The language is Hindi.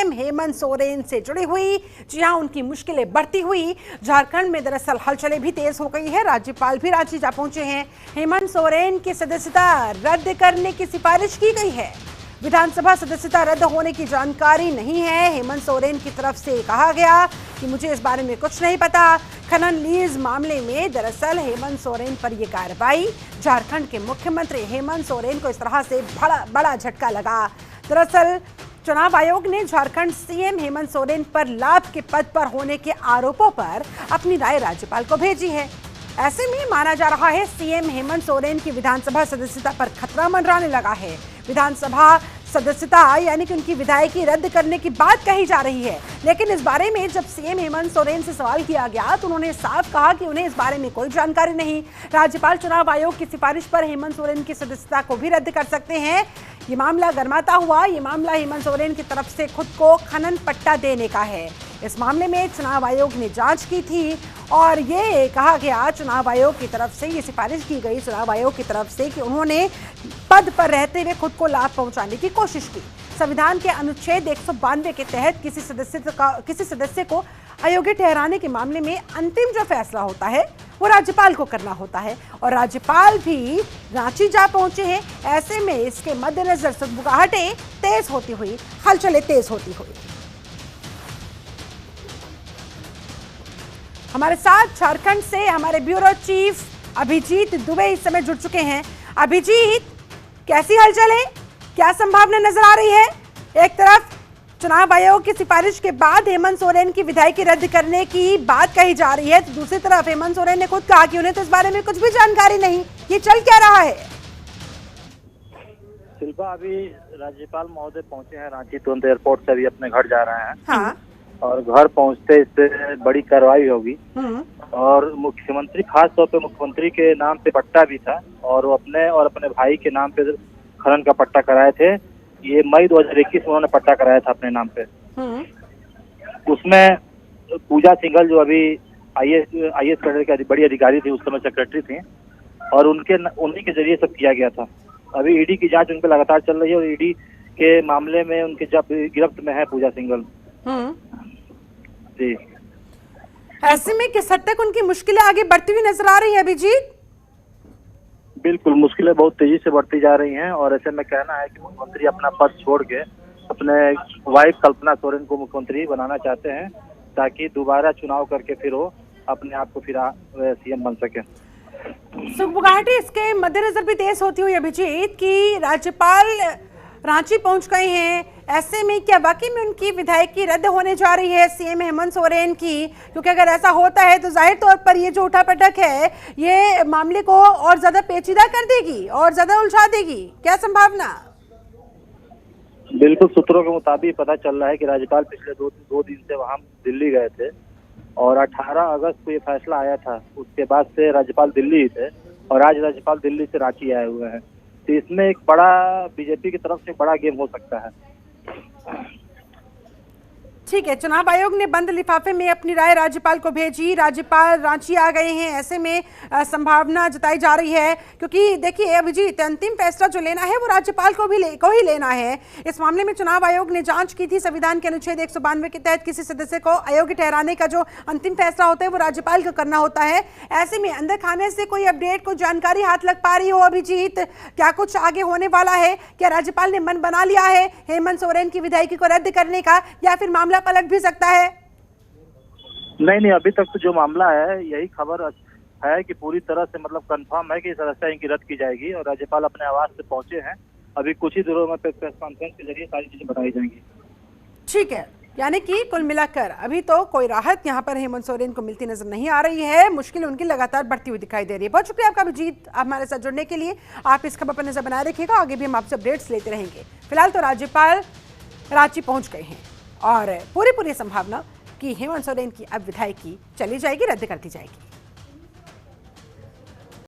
सीएम हेमंत सोरेन से जुड़ी हुई। जी हां, उनकी मुश्किलें बढ़ती हुई झारखंड में दरअसल हलचलें भी तेज हो गई है। राज्यपाल भी रांची जा पहुंचे हैं। हेमंत सोरेन की सदस्यता रद्द करने की सिफारिश की गई है। विधानसभा सदस्यता रद्द होने की जानकारी नहीं है। हेमंत सोरेन की तरफ से कहा गया कि मुझे इस बारे में कुछ नहीं पता। खनन लीज मामले में दरअसल हेमंत सोरेन पर यह कार्रवाई। झारखंड के मुख्यमंत्री हेमंत सोरेन को इस तरह से बड़ा झटका लगा। दरअसल चुनाव आयोग ने झारखंड सीएम हेमंत सोरेन पर लाभ के पद पर होने के आरोपों पर अपनी राय राज्यपाल को भेजी है। ऐसे में माना जा रहा है सीएम हेमंत सोरेन की विधानसभा सदस्यता पर खतरा मंडराने लगा है। विधानसभा सदस्यता यानी कि उनकी विधायकी रद्द करने की बात कही जा रही है, लेकिन इस बारे में जब सीएम हेमंत सोरेन से सवाल किया गया तो उन्होंने साफ कहा कि उन्हें इस बारे में कोई जानकारी नहीं। राज्यपाल चुनाव आयोग की सिफारिश पर हेमंत सोरेन की सदस्यता को भी रद्द कर सकते हैं। ये मामला गरमाता हुआ। ये मामला हेमंत सोरेन की तरफ से खुद को खनन पट्टा देने का है। इस मामले में चुनाव आयोग ने जांच की थी और ये कहा गया चुनाव आयोग की तरफ से, ये सिफारिश की गई चुनाव आयोग की तरफ से कि उन्होंने पद पर रहते हुए खुद को लाभ पहुंचाने की कोशिश की। संविधान के अनुच्छेद 192 के तहत किसी सदस्य को अयोग्य ठहराने के मामले में अंतिम जो फैसला होता है वो राज्यपाल को करना होता है और राज्यपाल भी रांची जा पहुंचे हैं। ऐसे में इसके मद्देनजर सुगबुगाहटें तेज होती हुई, हलचलें तेज होती हुई। हमारे साथ झारखंड से हमारे ब्यूरो चीफ अभिजीत दुबे इस समय जुड़ चुके हैं। अभिजीत, कैसी हलचल है, क्या संभावना नजर आ रही है? एक तरफ चुनाव आयोग की सिफारिश के बाद हेमंत सोरेन की विधायकी रद्द करने की बात कही जा रही है, तो दूसरी तरफ हेमंत सोरेन ने खुद कहा कि उन्हें तो इस बारे में कुछ भी जानकारी नहीं। ये चल क्या रहा है? शिल्पा, अभी राज्यपाल महोदय पहुंचे हैं रांची, तुरंत एयरपोर्ट से अभी अपने घर जा रहे हैं। हाँ। और घर पहुंचते इससे बड़ी कार्रवाई होगी। और मुख्यमंत्री, खास तौर पे मुख्यमंत्री के नाम पे पट्टा भी था और वो अपने भाई के नाम पे खनन का पट्टा कराए थे। ये मई 2021 में उन्होंने पट्टा कराया था अपने नाम पे। उसमें पूजा सिंघल जो अभी आईएएस कैडर की बड़ी अधिकारी थी, उस समय सेक्रेटरी थी और उन्हीं के जरिए सब किया गया था। अभी ईडी की जांच उन पर लगातार चल रही है और ईडी के मामले में उनके जब गिरफ्त में है पूजा सिंघल। जी। ऐसे में किस हद तक उनकी मुश्किलें आगे बढ़ती हुई नजर आ रही है अभिजीत? बिल्कुल, मुश्किलें बहुत तेजी से बढ़ती जा रही हैं और ऐसे में कहना है कि मुख्यमंत्री अपना पद छोड़ के अपने वाइफ कल्पना सोरेन को मुख्यमंत्री बनाना चाहते हैं ताकि दोबारा चुनाव करके फिर वो अपने आप को फिर सीएम बन सके। सुगबुगाहटें इसके मद्देनजर भी तेज होती हुई अभिजीत कि राज्यपाल रांची पहुंच गए हैं। ऐसे में क्या वाकई में उनकी विधायकी रद्द होने जा रही है सीएम हेमंत सोरेन की? क्योंकि अगर ऐसा होता है तो जाहिर तौर पर ये जो उठापटक है ये मामले को और ज्यादा पेचीदा कर देगी और ज्यादा उलझा देगी। क्या संभावना? बिल्कुल, सूत्रों के मुताबिक पता चल रहा है कि राज्यपाल पिछले दो दिन से वहां दिल्ली गए थे और 18 अगस्त को ये फैसला आया था। उसके बाद से राज्यपाल दिल्ली ही थे और आज राज्यपाल दिल्ली से रांची आए हुए हैं। तो इसमें एक बड़ा बीजेपी की तरफ से बड़ा गेम हो सकता है। ठीक है, चुनाव आयोग ने बंद लिफाफे में अपनी राय राज्यपाल को भेजी। राज्यपाल रांची आ गए हैं। ऐसे में संभावना जताई जा रही है क्योंकि देखिए अभिजीत, अंतिम फैसला जो लेना है वो राज्यपाल को ही लेना है। इस मामले में चुनाव आयोग ने जांच की थी। संविधान के अनुच्छेद 192 के तहत किसी सदस्य को अयोग्य ठहराने का जो अंतिम फैसला होता है वो राज्यपाल को करना होता है। ऐसे में अंदर खाने से कोई अपडेट, कोई जानकारी हाथ लग पा रही हो अभिजीत? क्या कुछ आगे होने वाला है? क्या राज्यपाल ने मन बना लिया है हेमंत सोरेन की विधायकी को रद्द करने का, या फिर मामला पलट भी सकता है? नहीं, अभी तक तो जो मामला है यही खबर है कि पूरी तरह से मतलब कंफर्म है कि सदस्यता इनकी रद्द की जाएगी और राज्यपाल अपने आवास से पहुंचे हैं। अभी कुछ ही देरों में प्रेस कॉन्फ्रेंस के जरिए सारी चीजें बताई जाएंगी। ठीक है, यानी कि कुल मिलाकर अभी तो कोई राहत यहाँ पर हेमंत सोरेन को मिलती नजर नहीं आ रही है। मुश्किल उनकी लगातार बढ़ती हुई दिखाई दे रही है। बहुत शुक्रिया आपका अभिजीत, हमारे साथ जुड़ने के लिए। आप इस खबर पर नजर बनाए रखिएगा, आगे भी हम आपसे अपडेट्स लेते रहेंगे। फिलहाल तो राज्यपाल रांची पहुंच गए हैं और पूरी संभावना कि हेमंत सोरेन की अब विधायकी चली जाएगी, रद्द कर दी जाएगी।